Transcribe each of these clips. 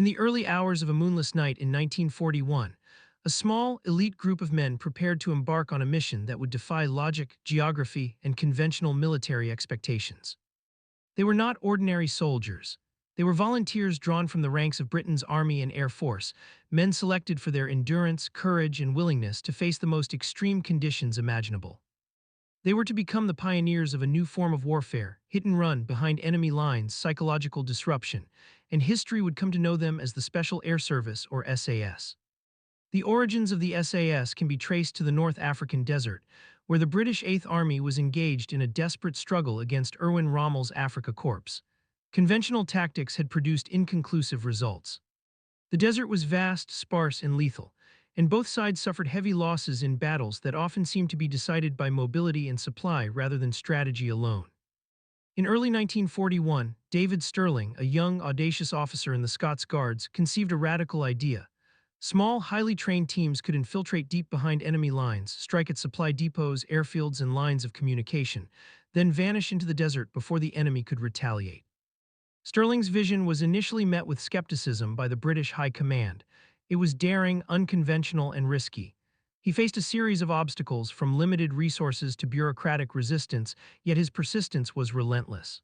In the early hours of a moonless night in 1941, a small, elite group of men prepared to embark on a mission that would defy logic, geography, and conventional military expectations. They were not ordinary soldiers. They were volunteers drawn from the ranks of Britain's Army and Air Force, men selected for their endurance, courage, and willingness to face the most extreme conditions imaginable. They were to become the pioneers of a new form of warfare, hit and run behind enemy lines, psychological disruption, and history would come to know them as the Special Air Service, or SAS. The origins of the SAS can be traced to the North African desert, where the British Eighth Army was engaged in a desperate struggle against Erwin Rommel's Afrika Korps. Conventional tactics had produced inconclusive results. The desert was vast, sparse, and lethal, and both sides suffered heavy losses in battles that often seemed to be decided by mobility and supply rather than strategy alone. In early 1941, David Stirling, a young, audacious officer in the Scots Guards, conceived a radical idea. Small, highly trained teams could infiltrate deep behind enemy lines, strike at supply depots, airfields, and lines of communication, then vanish into the desert before the enemy could retaliate. Stirling's vision was initially met with skepticism by the British High Command. It was daring, unconventional, and risky. He faced a series of obstacles, from limited resources to bureaucratic resistance, yet his persistence was relentless.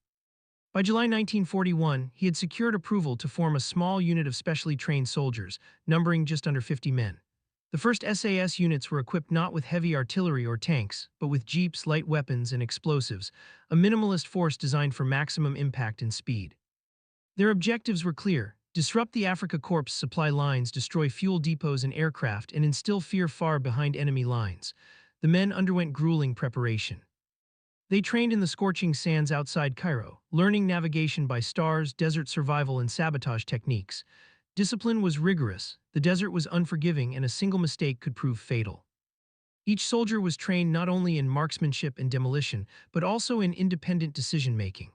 By July 1941, he had secured approval to form a small unit of specially trained soldiers, numbering just under 50 men. The first SAS units were equipped not with heavy artillery or tanks, but with jeeps, light weapons, and explosives, a minimalist force designed for maximum impact and speed. Their objectives were clear: disrupt the Afrika Korps supply lines, destroy fuel depots and aircraft, and instill fear far behind enemy lines. The men underwent grueling preparation. They trained in the scorching sands outside Cairo, learning navigation by stars, desert survival, and sabotage techniques. Discipline was rigorous, the desert was unforgiving, and a single mistake could prove fatal. Each soldier was trained not only in marksmanship and demolition, but also in independent decision-making.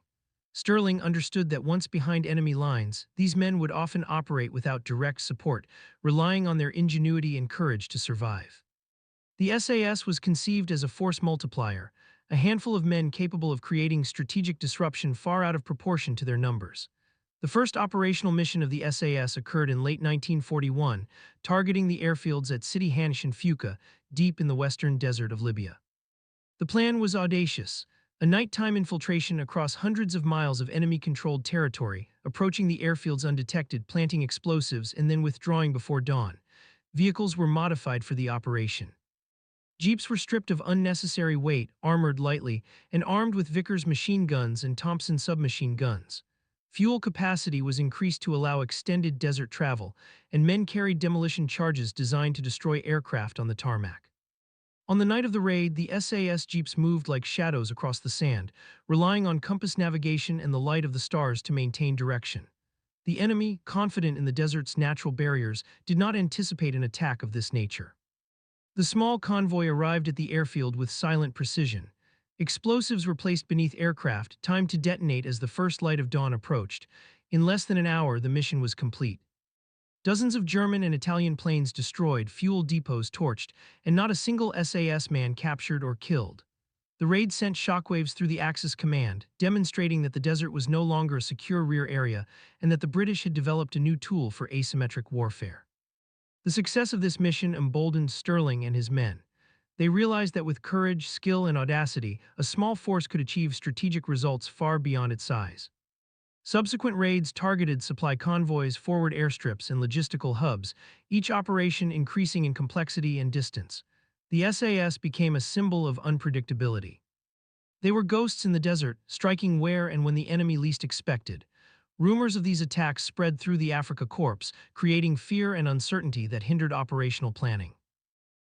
Stirling understood that once behind enemy lines, these men would often operate without direct support, relying on their ingenuity and courage to survive. The SAS was conceived as a force multiplier, a handful of men capable of creating strategic disruption far out of proportion to their numbers. The first operational mission of the SAS occurred in late 1941, targeting the airfields at Sidi Hanish and Fuka, deep in the western desert of Libya. The plan was audacious: a nighttime infiltration across hundreds of miles of enemy-controlled territory, approaching the airfields undetected, planting explosives, and then withdrawing before dawn. Vehicles were modified for the operation. Jeeps were stripped of unnecessary weight, armored lightly, and armed with Vickers machine guns and Thompson submachine guns. Fuel capacity was increased to allow extended desert travel, and men carried demolition charges designed to destroy aircraft on the tarmac. On the night of the raid, the SAS jeeps moved like shadows across the sand, relying on compass navigation and the light of the stars to maintain direction. The enemy, confident in the desert's natural barriers, did not anticipate an attack of this nature. The small convoy arrived at the airfield with silent precision. Explosives were placed beneath aircraft, timed to detonate as the first light of dawn approached. In less than an hour, the mission was complete. Dozens of German and Italian planes destroyed, fuel depots torched, and not a single SAS man captured or killed. The raid sent shockwaves through the Axis command, demonstrating that the desert was no longer a secure rear area and that the British had developed a new tool for asymmetric warfare. The success of this mission emboldened Stirling and his men. They realized that with courage, skill, and audacity, a small force could achieve strategic results far beyond its size. Subsequent raids targeted supply convoys, forward airstrips, and logistical hubs, each operation increasing in complexity and distance. The SAS became a symbol of unpredictability. They were ghosts in the desert, striking where and when the enemy least expected. Rumors of these attacks spread through the Afrika Korps, creating fear and uncertainty that hindered operational planning.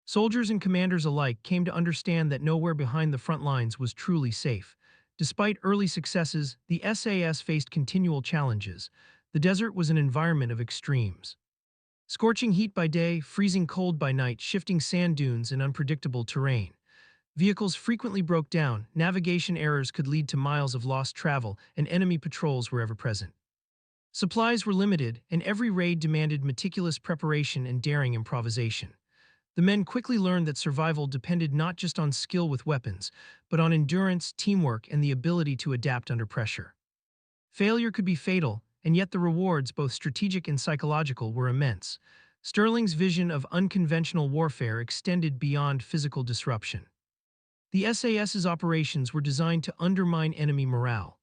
Soldiers and commanders alike came to understand that nowhere behind the front lines was truly safe. Despite early successes, the SAS faced continual challenges. The desert was an environment of extremes. Scorching heat by day, freezing cold by night, shifting sand dunes, and unpredictable terrain. Vehicles frequently broke down, navigation errors could lead to miles of lost travel, and enemy patrols were ever present. Supplies were limited, and every raid demanded meticulous preparation and daring improvisation. The men quickly learned that survival depended not just on skill with weapons, but on endurance, teamwork, and the ability to adapt under pressure. Failure could be fatal, and yet the rewards, both strategic and psychological, were immense. Sterling's vision of unconventional warfare extended beyond physical disruption. The SAS's operations were designed to undermine enemy morale.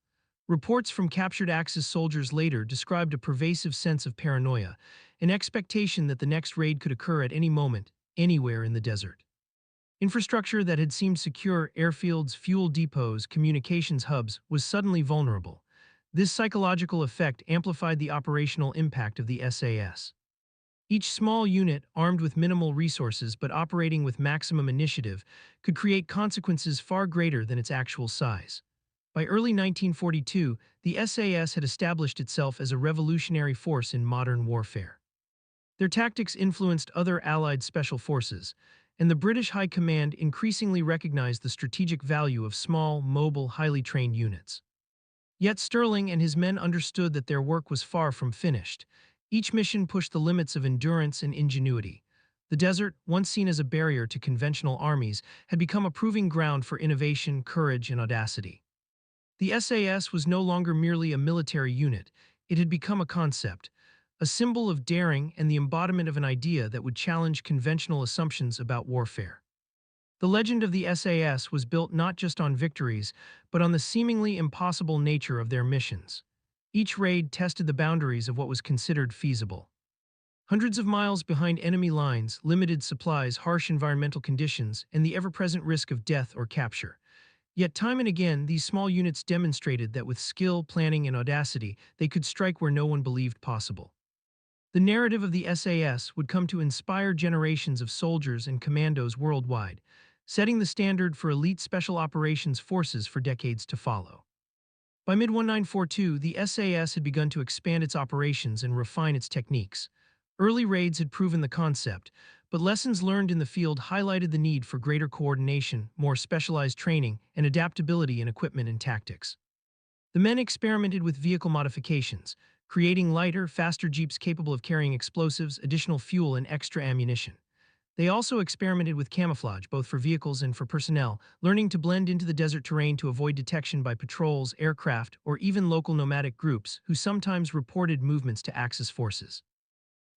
Reports from captured Axis soldiers later described a pervasive sense of paranoia, an expectation that the next raid could occur at any moment, anywhere in the desert. Infrastructure that had seemed secure, airfields, fuel depots, communications hubs, was suddenly vulnerable. This psychological effect amplified the operational impact of the SAS. Each small unit, armed with minimal resources but operating with maximum initiative, could create consequences far greater than its actual size. By early 1942, the SAS had established itself as a revolutionary force in modern warfare. Their tactics influenced other Allied special forces, and the British High Command increasingly recognized the strategic value of small, mobile, highly trained units. Yet Sterling and his men understood that their work was far from finished. Each mission pushed the limits of endurance and ingenuity. The desert, once seen as a barrier to conventional armies, had become a proving ground for innovation, courage, and audacity. The SAS was no longer merely a military unit, it had become a concept, a symbol of daring and the embodiment of an idea that would challenge conventional assumptions about warfare. The legend of the SAS was built not just on victories, but on the seemingly impossible nature of their missions. Each raid tested the boundaries of what was considered feasible. Hundreds of miles behind enemy lines, limited supplies, harsh environmental conditions, and the ever-present risk of death or capture. Yet time and again, these small units demonstrated that with skill, planning, and audacity, they could strike where no one believed possible. The narrative of the SAS would come to inspire generations of soldiers and commandos worldwide, setting the standard for elite special operations forces for decades to follow. By mid-1942, the SAS had begun to expand its operations and refine its techniques. Early raids had proven the concept, but lessons learned in the field highlighted the need for greater coordination, more specialized training, and adaptability in equipment and tactics. The men experimented with vehicle modifications, creating lighter, faster jeeps capable of carrying explosives, additional fuel, and extra ammunition. They also experimented with camouflage, both for vehicles and for personnel, learning to blend into the desert terrain to avoid detection by patrols, aircraft, or even local nomadic groups who sometimes reported movements to Axis forces.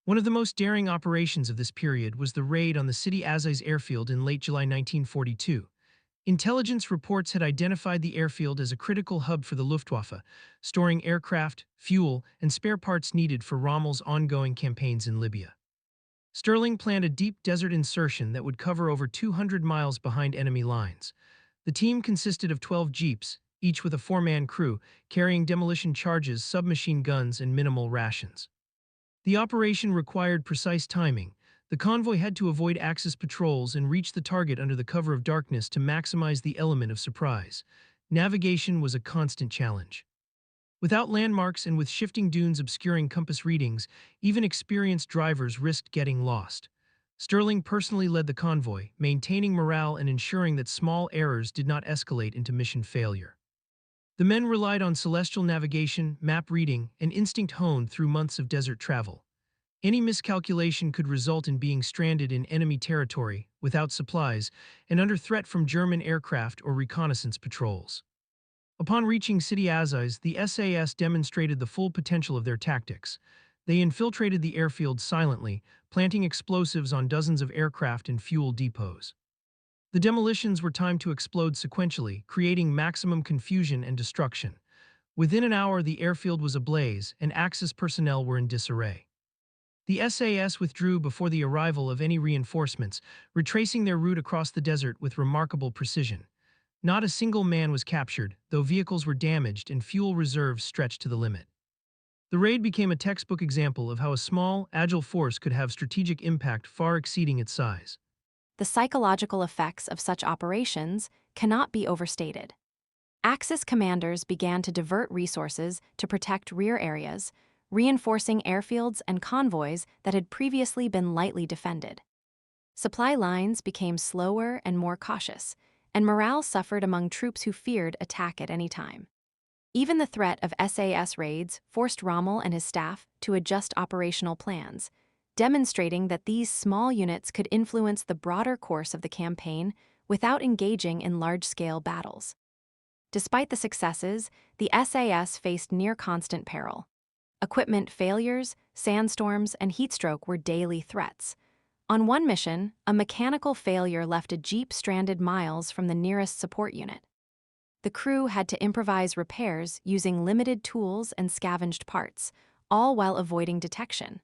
One of the most daring operations of this period was the raid on the City Aziz airfield in late July 1942. Intelligence reports had identified the airfield as a critical hub for the Luftwaffe, storing aircraft, fuel, and spare parts needed for Rommel's ongoing campaigns in Libya. Sterling planned a deep desert insertion that would cover over 200 miles behind enemy lines. The team consisted of 12 jeeps, each with a four-man crew, carrying demolition charges, submachine guns, and minimal rations. The operation required precise timing. The convoy had to avoid Axis patrols and reach the target under the cover of darkness to maximize the element of surprise. Navigation was a constant challenge. Without landmarks and with shifting dunes obscuring compass readings, even experienced drivers risked getting lost. Sterling personally led the convoy, maintaining morale and ensuring that small errors did not escalate into mission failure. The men relied on celestial navigation, map reading, and instinct honed through months of desert travel. Any miscalculation could result in being stranded in enemy territory, without supplies, and under threat from German aircraft or reconnaissance patrols. Upon reaching City Aziz, the SAS demonstrated the full potential of their tactics. They infiltrated the airfield silently, planting explosives on dozens of aircraft and fuel depots. The demolitions were timed to explode sequentially, creating maximum confusion and destruction. Within an hour, the airfield was ablaze, and Axis personnel were in disarray. The SAS withdrew before the arrival of any reinforcements, retracing their route across the desert with remarkable precision. Not a single man was captured, though vehicles were damaged and fuel reserves stretched to the limit. The raid became a textbook example of how a small, agile force could have strategic impact far exceeding its size. The psychological effects of such operations cannot be overstated. Axis commanders began to divert resources to protect rear areas, reinforcing airfields and convoys that had previously been lightly defended. Supply lines became slower and more cautious, and morale suffered among troops who feared attack at any time. Even the threat of SAS raids forced Rommel and his staff to adjust operational plans, demonstrating that these small units could influence the broader course of the campaign without engaging in large-scale battles. Despite the successes, the SAS faced near-constant peril. Equipment failures, sandstorms, and heatstroke were daily threats. On one mission, a mechanical failure left a jeep stranded miles from the nearest support unit. The crew had to improvise repairs using limited tools and scavenged parts, all while avoiding detection.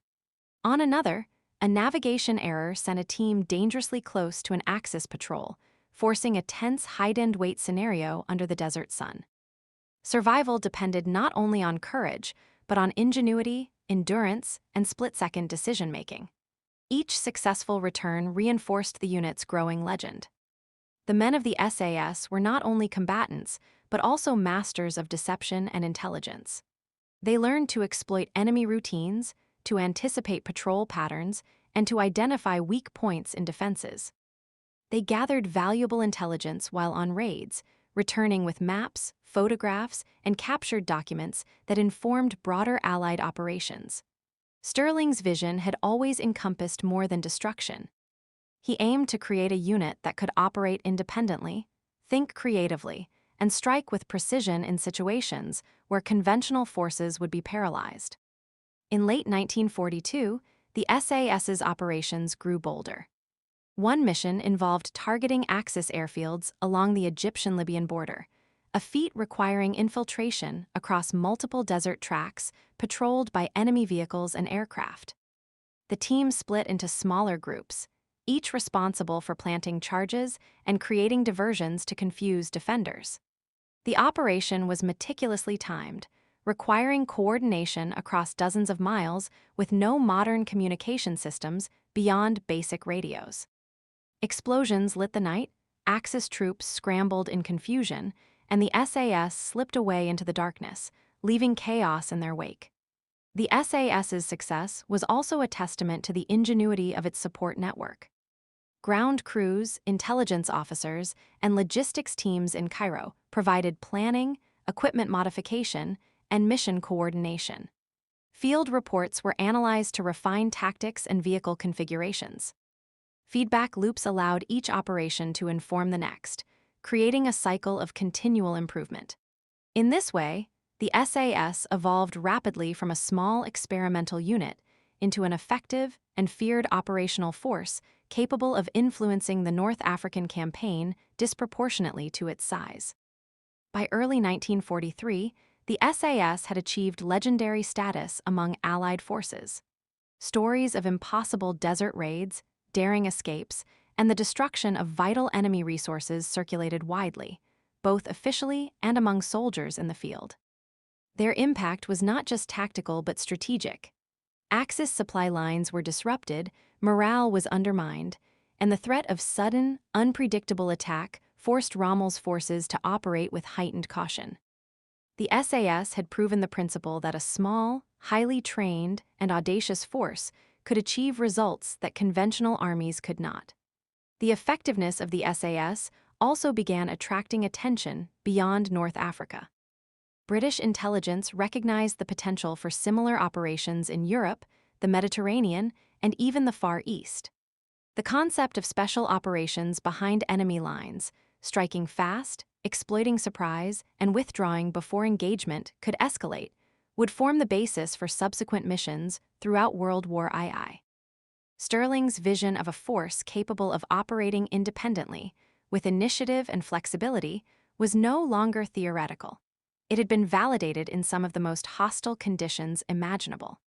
On another, a navigation error sent a team dangerously close to an Axis patrol, forcing a tense height-and-weight scenario under the desert sun. Survival depended not only on courage, but on ingenuity, endurance, and split-second decision-making. Each successful return reinforced the unit's growing legend. The men of the SAS were not only combatants, but also masters of deception and intelligence. They learned to exploit enemy routines, to anticipate patrol patterns, and to identify weak points in defenses. They gathered valuable intelligence while on raids, returning with maps, photographs, and captured documents that informed broader Allied operations. Stirling's vision had always encompassed more than destruction. He aimed to create a unit that could operate independently, think creatively, and strike with precision in situations where conventional forces would be paralyzed. In late 1942, the SAS's operations grew bolder. One mission involved targeting Axis airfields along the Egyptian-Libyan border, a feat requiring infiltration across multiple desert tracks patrolled by enemy vehicles and aircraft. The team split into smaller groups, each responsible for planting charges and creating diversions to confuse defenders. The operation was meticulously timed, requiring coordination across dozens of miles with no modern communication systems beyond basic radios. Explosions lit the night, Axis troops scrambled in confusion, and the SAS slipped away into the darkness, leaving chaos in their wake. The SAS's success was also a testament to the ingenuity of its support network. Ground crews, intelligence officers, and logistics teams in Cairo provided planning, equipment modification, and mission coordination. Field reports were analyzed to refine tactics and vehicle configurations. Feedback loops allowed each operation to inform the next, creating a cycle of continual improvement. In this way, the SAS evolved rapidly from a small experimental unit into an effective and feared operational force capable of influencing the North African campaign disproportionately to its size. By early 1943, the SAS had achieved legendary status among Allied forces. Stories of impossible desert raids, daring escapes, and the destruction of vital enemy resources circulated widely, both officially and among soldiers in the field. Their impact was not just tactical but strategic. Axis supply lines were disrupted, morale was undermined, and the threat of sudden, unpredictable attack forced Rommel's forces to operate with heightened caution. The SAS had proven the principle that a small, highly trained, and audacious force could achieve results that conventional armies could not. The effectiveness of the SAS also began attracting attention beyond North Africa. British intelligence recognized the potential for similar operations in Europe, the Mediterranean, and even the Far East. The concept of special operations behind enemy lines, striking fast, exploiting surprise, and withdrawing before engagement could escalate, would form the basis for subsequent missions throughout World War II. Stirling's vision of a force capable of operating independently, with initiative and flexibility, was no longer theoretical. It had been validated in some of the most hostile conditions imaginable.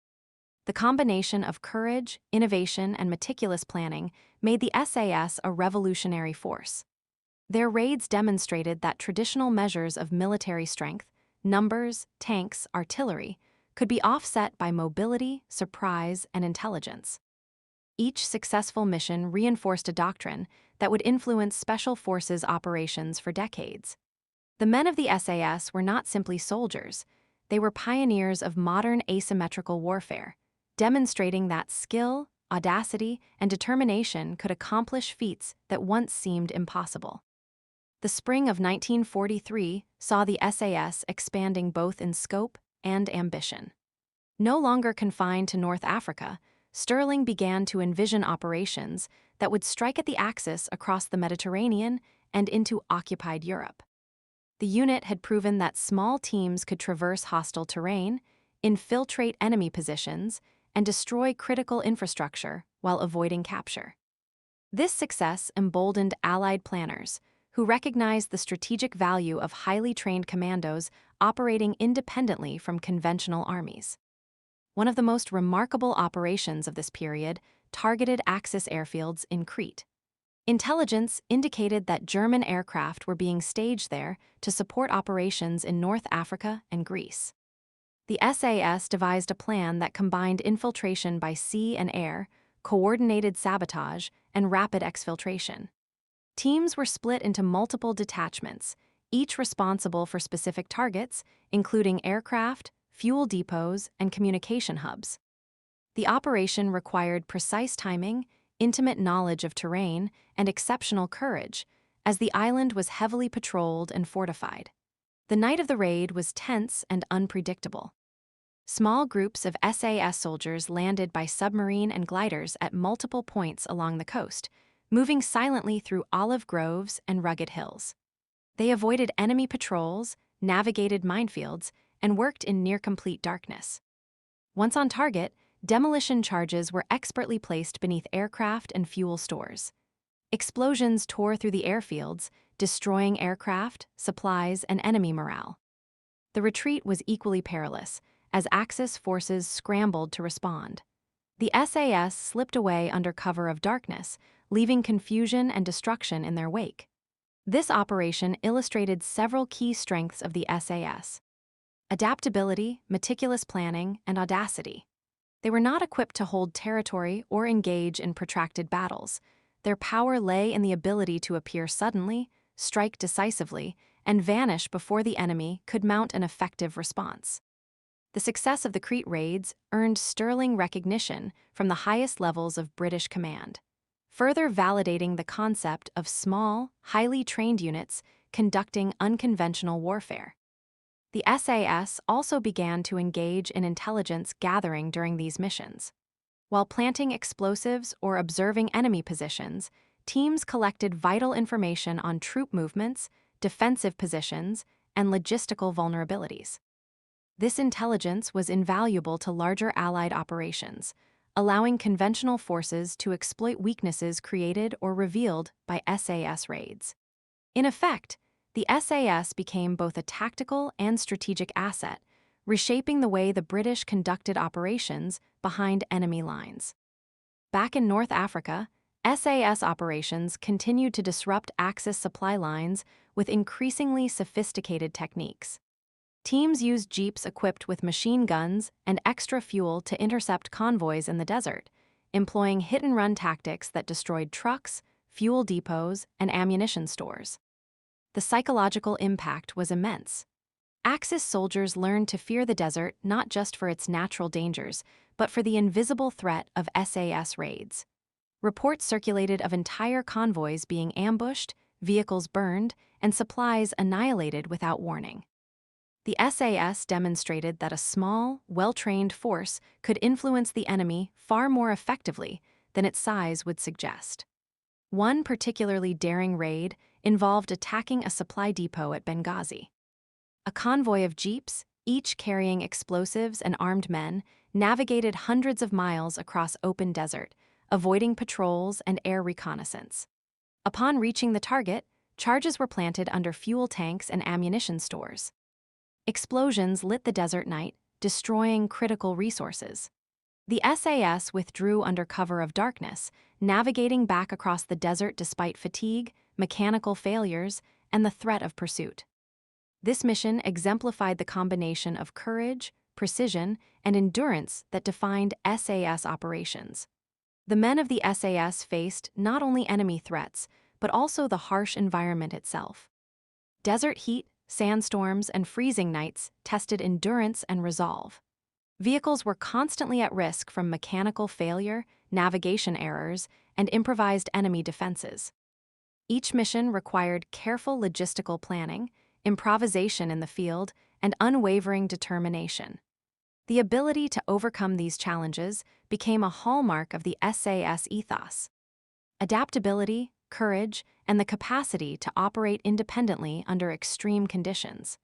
The combination of courage, innovation, and meticulous planning made the SAS a revolutionary force. Their raids demonstrated that traditional measures of military strength, numbers, tanks, artillery, could be offset by mobility, surprise, and intelligence. Each successful mission reinforced a doctrine that would influence special forces operations for decades. The men of the SAS were not simply soldiers, they were pioneers of modern asymmetrical warfare, demonstrating that skill, audacity, and determination could accomplish feats that once seemed impossible. The spring of 1943 saw the SAS expanding both in scope and ambition. No longer confined to North Africa, Stirling began to envision operations that would strike at the Axis across the Mediterranean and into occupied Europe. The unit had proven that small teams could traverse hostile terrain, infiltrate enemy positions, and destroy critical infrastructure while avoiding capture. This success emboldened Allied planners, who recognized the strategic value of highly trained commandos operating independently from conventional armies. One of the most remarkable operations of this period targeted Axis airfields in Crete. Intelligence indicated that German aircraft were being staged there to support operations in North Africa and Greece. The SAS devised a plan that combined infiltration by sea and air, coordinated sabotage, and rapid exfiltration. Teams were split into multiple detachments, each responsible for specific targets, including aircraft, fuel depots, and communication hubs. The operation required precise timing, intimate knowledge of terrain, and exceptional courage, as the island was heavily patrolled and fortified. The night of the raid was tense and unpredictable. Small groups of SAS soldiers landed by submarine and gliders at multiple points along the coast, moving silently through olive groves and rugged hills. They avoided enemy patrols, navigated minefields, and worked in near-complete darkness. Once on target, demolition charges were expertly placed beneath aircraft and fuel stores. Explosions tore through the airfields, destroying aircraft, supplies, and enemy morale. The retreat was equally perilous, as Axis forces scrambled to respond. The SAS slipped away under cover of darkness, leaving confusion and destruction in their wake. This operation illustrated several key strengths of the SAS: adaptability, meticulous planning, and audacity. They were not equipped to hold territory or engage in protracted battles. Their power lay in the ability to appear suddenly, strike decisively, and vanish before the enemy could mount an effective response. The success of the Crete raids earned sterling recognition from the highest levels of British command, further validating the concept of small, highly trained units conducting unconventional warfare. The SAS also began to engage in intelligence gathering during these missions. While planting explosives or observing enemy positions, teams collected vital information on troop movements, defensive positions, and logistical vulnerabilities. This intelligence was invaluable to larger Allied operations, allowing conventional forces to exploit weaknesses created or revealed by SAS raids. In effect, the SAS became both a tactical and strategic asset, reshaping the way the British conducted operations behind enemy lines. Back in North Africa, SAS operations continued to disrupt Axis supply lines with increasingly sophisticated techniques. Teams used jeeps equipped with machine guns and extra fuel to intercept convoys in the desert, employing hit-and-run tactics that destroyed trucks, fuel depots, and ammunition stores. The psychological impact was immense. Axis soldiers learned to fear the desert not just for its natural dangers, but for the invisible threat of SAS raids. Reports circulated of entire convoys being ambushed, vehicles burned, and supplies annihilated without warning. The SAS demonstrated that a small, well-trained force could influence the enemy far more effectively than its size would suggest. One particularly daring raid involved attacking a supply depot at Benghazi. A convoy of jeeps, each carrying explosives and armed men, navigated hundreds of miles across open desert, avoiding patrols and air reconnaissance. Upon reaching the target, charges were planted under fuel tanks and ammunition stores. Explosions lit the desert night, destroying critical resources. The SAS withdrew under cover of darkness, navigating back across the desert despite fatigue, mechanical failures, and the threat of pursuit. This mission exemplified the combination of courage, precision, and endurance that defined SAS operations. The men of the SAS faced not only enemy threats, but also the harsh environment itself. Desert heat, sandstorms, and freezing nights tested endurance and resolve. Vehicles were constantly at risk from mechanical failure, navigation errors, and improvised enemy defenses. Each mission required careful logistical planning, improvisation in the field, and unwavering determination. The ability to overcome these challenges became a hallmark of the SAS ethos. Adaptability, courage, and the capacity to operate independently under extreme conditions.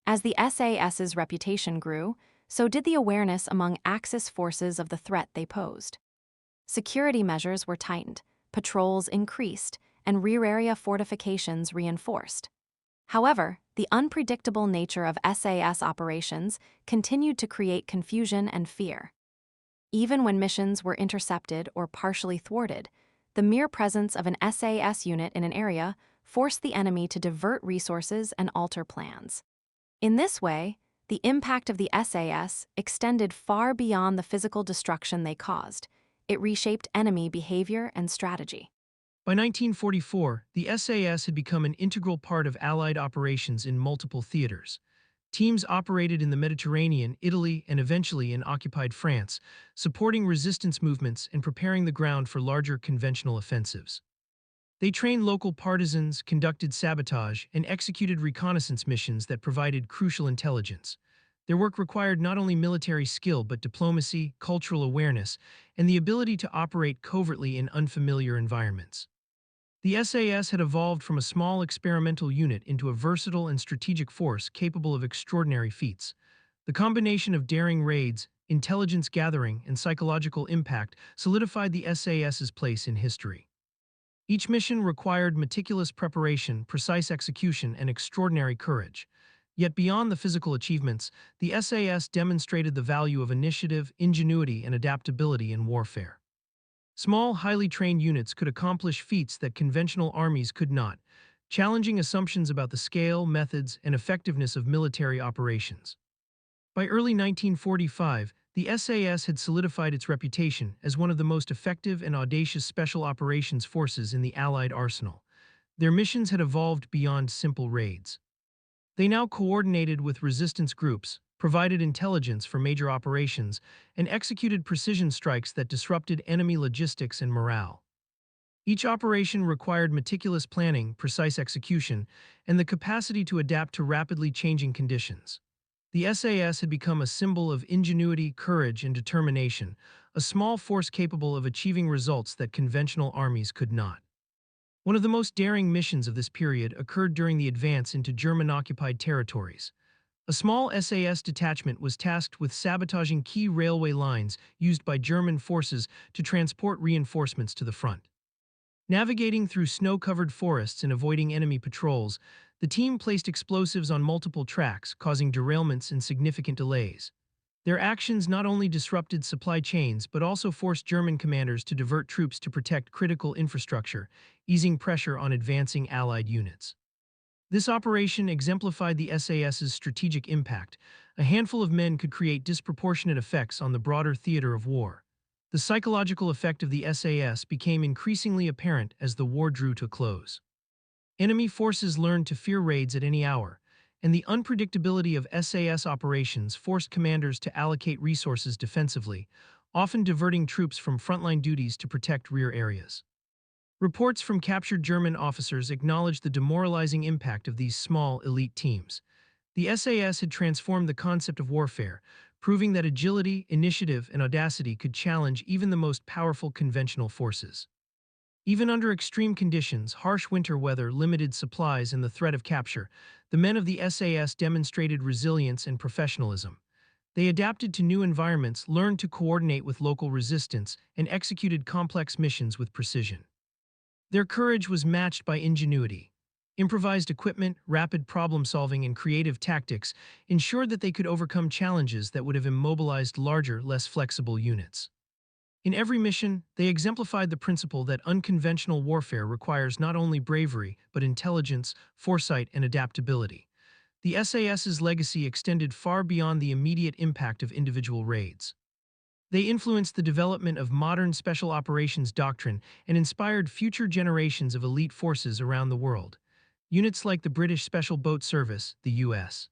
As the SAS's reputation grew, so did the awareness among Axis forces of the threat they posed. Security measures were tightened, patrols increased, and rear area fortifications reinforced. However, the unpredictable nature of SAS operations continued to create confusion and fear. Even when missions were intercepted or partially thwarted, the mere presence of an SAS unit in an area forced the enemy to divert resources and alter plans. In this way, the impact of the SAS extended far beyond the physical destruction they caused. It reshaped enemy behavior and strategy. By 1944, the SAS had become an integral part of Allied operations in multiple theaters. Teams operated in the Mediterranean, Italy, and eventually in occupied France, supporting resistance movements and preparing the ground for larger conventional offensives. They trained local partisans, conducted sabotage, and executed reconnaissance missions that provided crucial intelligence. Their work required not only military skill but diplomacy, cultural awareness, and the ability to operate covertly in unfamiliar environments. The SAS had evolved from a small experimental unit into a versatile and strategic force capable of extraordinary feats. The combination of daring raids, intelligence gathering, and psychological impact solidified the SAS's place in history. Each mission required meticulous preparation, precise execution, and extraordinary courage. Yet beyond the physical achievements, the SAS demonstrated the value of initiative, ingenuity, and adaptability in warfare. Small, highly trained units could accomplish feats that conventional armies could not, challenging assumptions about the scale, methods, and effectiveness of military operations. By early 1945, the SAS had solidified its reputation as one of the most effective and audacious special operations forces in the Allied arsenal. Their missions had evolved beyond simple raids. They now coordinated with resistance groups, provided intelligence for major operations, and executed precision strikes that disrupted enemy logistics and morale. Each operation required meticulous planning, precise execution, and the capacity to adapt to rapidly changing conditions. The SAS had become a symbol of ingenuity, courage, and determination, a small force capable of achieving results that conventional armies could not. One of the most daring missions of this period occurred during the advance into German-occupied territories. A small SAS detachment was tasked with sabotaging key railway lines used by German forces to transport reinforcements to the front. Navigating through snow-covered forests and avoiding enemy patrols, the team placed explosives on multiple tracks, causing derailments and significant delays. Their actions not only disrupted supply chains but also forced German commanders to divert troops to protect critical infrastructure, easing pressure on advancing Allied units. This operation exemplified the SAS's strategic impact. A handful of men could create disproportionate effects on the broader theater of war. The psychological effect of the SAS became increasingly apparent as the war drew to a close. Enemy forces learned to fear raids at any hour, and the unpredictability of SAS operations forced commanders to allocate resources defensively, often diverting troops from frontline duties to protect rear areas. Reports from captured German officers acknowledged the demoralizing impact of these small, elite teams. The SAS had transformed the concept of warfare, proving that agility, initiative, and audacity could challenge even the most powerful conventional forces. Even under extreme conditions, harsh winter weather, limited supplies, and the threat of capture, the men of the SAS demonstrated resilience and professionalism. They adapted to new environments, learned to coordinate with local resistance, and executed complex missions with precision. Their courage was matched by ingenuity. Improvised equipment, rapid problem-solving, and creative tactics ensured that they could overcome challenges that would have immobilized larger, less flexible units. In every mission, they exemplified the principle that unconventional warfare requires not only bravery, but intelligence, foresight, and adaptability. The SAS's legacy extended far beyond the immediate impact of individual raids. They influenced the development of modern special operations doctrine and inspired future generations of elite forces around the world. Units like the British Special Boat Service, the U.S.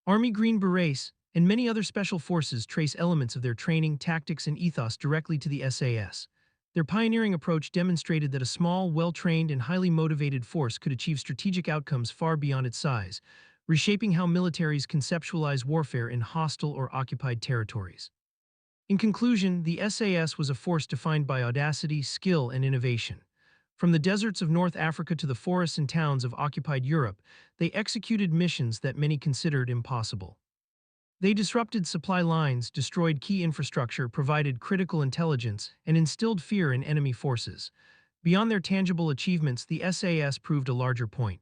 Army Green Berets, and many other special forces trace elements of their training, tactics, and ethos directly to the SAS. Their pioneering approach demonstrated that a small, well-trained, and highly motivated force could achieve strategic outcomes far beyond its size, reshaping how militaries conceptualize warfare in hostile or occupied territories. In conclusion, the SAS was a force defined by audacity, skill, and innovation. From the deserts of North Africa to the forests and towns of occupied Europe, they executed missions that many considered impossible. They disrupted supply lines, destroyed key infrastructure, provided critical intelligence, and instilled fear in enemy forces. Beyond their tangible achievements, the SAS proved a larger point.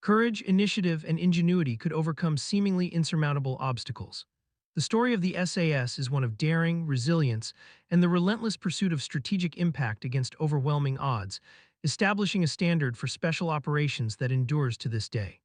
Courage, initiative, and ingenuity could overcome seemingly insurmountable obstacles. The story of the SAS is one of daring, resilience, and the relentless pursuit of strategic impact against overwhelming odds, establishing a standard for special operations that endures to this day.